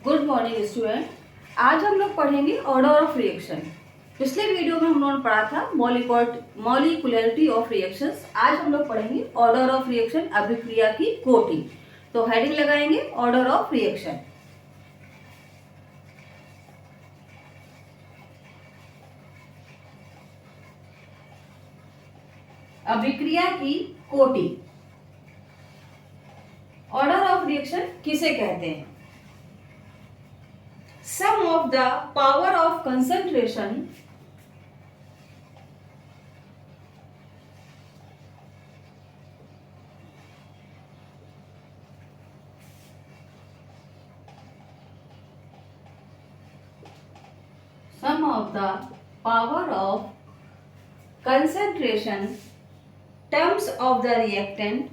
Good morning student. आज हम लोग पढ़ेंगे ऑर्डर ऑफ रिएक्शन। पिछले वीडियो में हम लोगों ने पढ़ा था मॉलिक्यूलरिटी ऑफ रिएक्शंस। आज हम लोग पढ़ेंगे ऑर्डर ऑफ रिएक्शन, अभिक्रिया की कोटि। तो हेडिंग लगाएंगे ऑर्डर ऑफ रिएक्शन। अभिक्रिया की कोटि। ऑर्डर ऑफ रिएक्शन किसे कहते हैं? Sum of the power of concentration terms of the reactant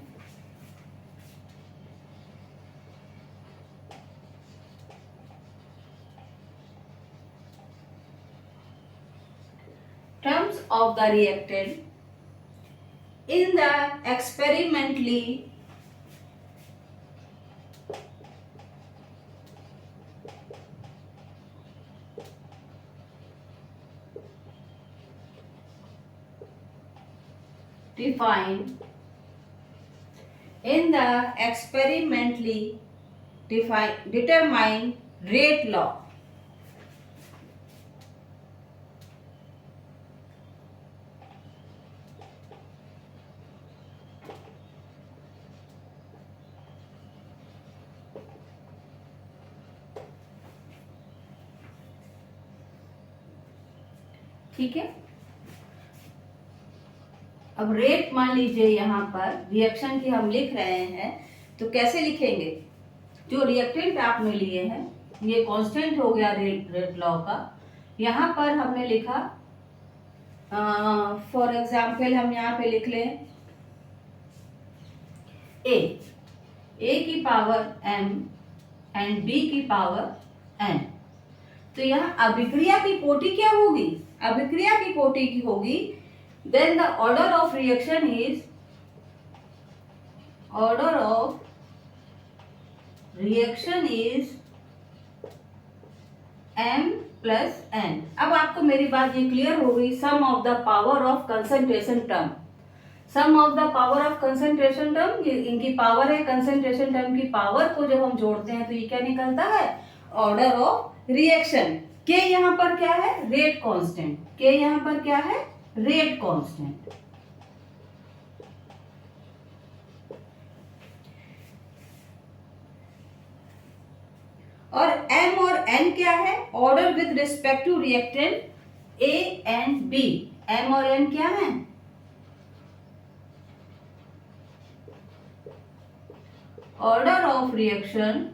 in the experimentally determined rate law. ठीक है। अब रेट मान लीजिए, यहाँ पर रिएक्शन की हम लिख रहे हैं तो कैसे लिखेंगे? जो रिएक्टेंट आपने लिए हैं ये कांस्टेंट हो गया रेट लॉ का। यहाँ पर हमने लिखा, फॉर एग्जाम्पल हम यहाँ पे लिख लें ए की पावर m एंड b की पावर n। तो यहाँ अभिक्रिया की कोटि क्या होगी? अभिक्रिया की कोटि की होगी, then the order of reaction is m plus n। अब आपको मेरी बात ये क्लियर हो गई। Sum of the power of concentration term, sum of the power of concentration term, ये इनकी पावर है। कंसंट्रेशन टर्म की पावर को जब हम जोड़ते हैं तो ये क्या निकलता है? Order of reaction. के यहाँ पर क्या है? Rate constant. के यहाँ पर क्या है? Rate constant. और m और n क्या है? Order with respect to reactant A and B। m और n क्या है? Order of reaction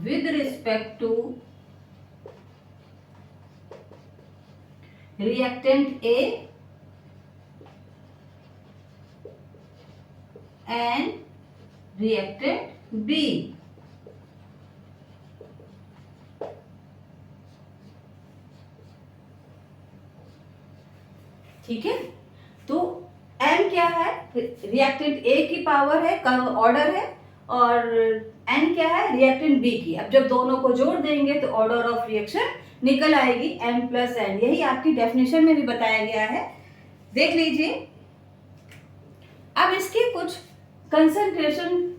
with respect to reactant A and reactant B। ठीक है। तो M क्या है? रिएक्टेंट A की पावर है, ऑर्डर है, और n क्या है? रिएक्टेंट B की। अब जब दोनों को जोड़ देंगे तो ऑर्डर ऑफ रिएक्शन निकल आएगी m प्लस n। यही आपकी डेफिनेशन में भी बताया गया है, देख लीजिए। अब इसके कुछ कंसंट्रेशन,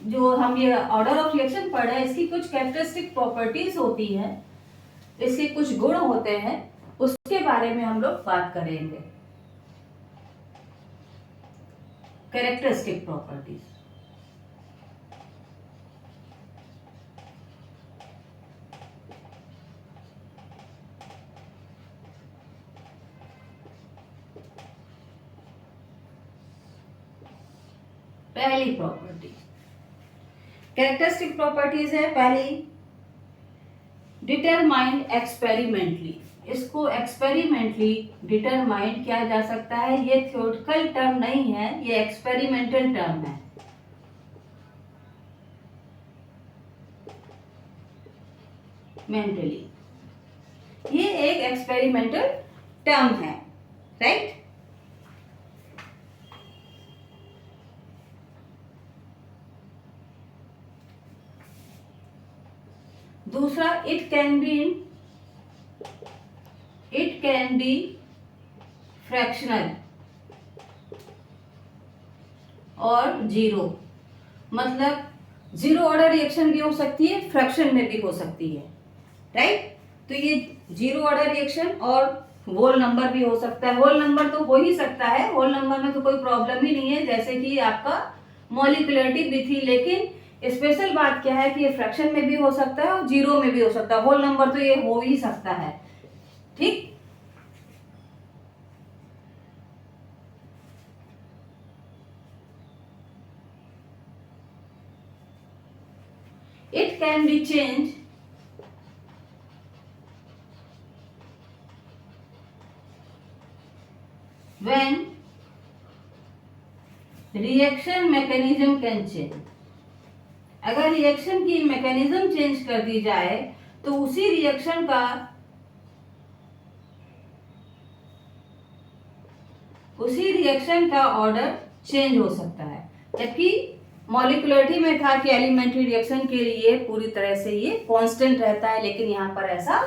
जो हम ये ऑर्डर ऑफ रिएक्शन पढ़ रहे हैं, इसकी कुछ कैरेक्टरिस्टिक प्रॉपर्टीज होती हैं, इसके कुछ गुण होते हैं, उसके बारे में हम लोग बात करेंगे। Characteristic properties. पहली प्रॉपर्टी कैरेक्टरिस्टिक प्रॉपर्टीज है। पहली, डिटरमाइंड एक्सपेरिमेंटली। इसको एक्सपेरिमेंटली डिटरमाइंड किया जा सकता है। ये थ्योरेटिकल टर्म नहीं है, ये एक्सपेरिमेंटल टर्म है। मेंटली ये एक एक्सपेरिमेंटल टर्म है, राइट। दूसरा इट कैन बी फ्रैक्शनल और जीरो, मतलब जीरो ऑर्डर रिएक्शन भी हो सकती है, फ्रैक्शन में भी हो सकती है, राइट। तो ये जीरो ऑर्डर रिएक्शन और होल नंबर भी हो सकता है। होल नंबर तो हो ही सकता है, होल नंबर में तो कोई प्रॉब्लम ही नहीं है, जैसे कि आपका मॉलिक्यूलरिटी भी थी। लेकिन स्पेशल बात क्या है कि ये फ्रैक्शन में भी हो सकता है और जीरो में भी हो सकता है। होल नंबर तो ये हो ही सकता है, ठीक। It can be changed when reaction mechanism can change। अगर रिएक्शन की मैकेनिज्म चेंज कर दी जाए तो उसी रिएक्शन का ऑर्डर चेंज हो सकता है। जबकि मॉलिक्यूलरिटी में था कि एलिमेंट्री रिएक्शन के लिए पूरी तरह से ये कांस्टेंट रहता है, लेकिन यहाँ पर ऐसा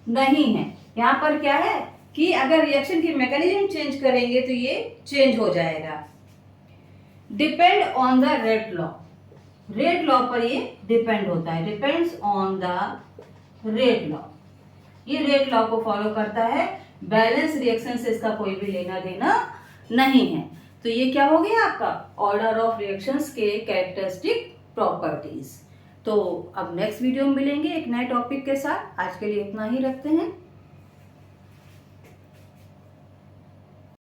नहीं है। यहाँ पर क्या है कि अगर रिएक्शन की मैकेनिज्म चेंज करेंगे तो ये चेंज हो जाएगा। Depend on the rate law, rate law पर ये डिपेंड होता है, depends on the rate law. ये रेट लॉ को फॉलो करता है, बैलेंस रिएक्शन से इसका कोई भी लेना देना नहीं है। तो ये क्या हो गया आपका ऑर्डर ऑफ रिएक्शंस के कैरेक्टरिस्टिक प्रॉपर्टीज। तो अब नेक्स्ट वीडियो में मिलेंगे एक नए टॉपिक के साथ। आज के लिए इतना ही रखते हैं।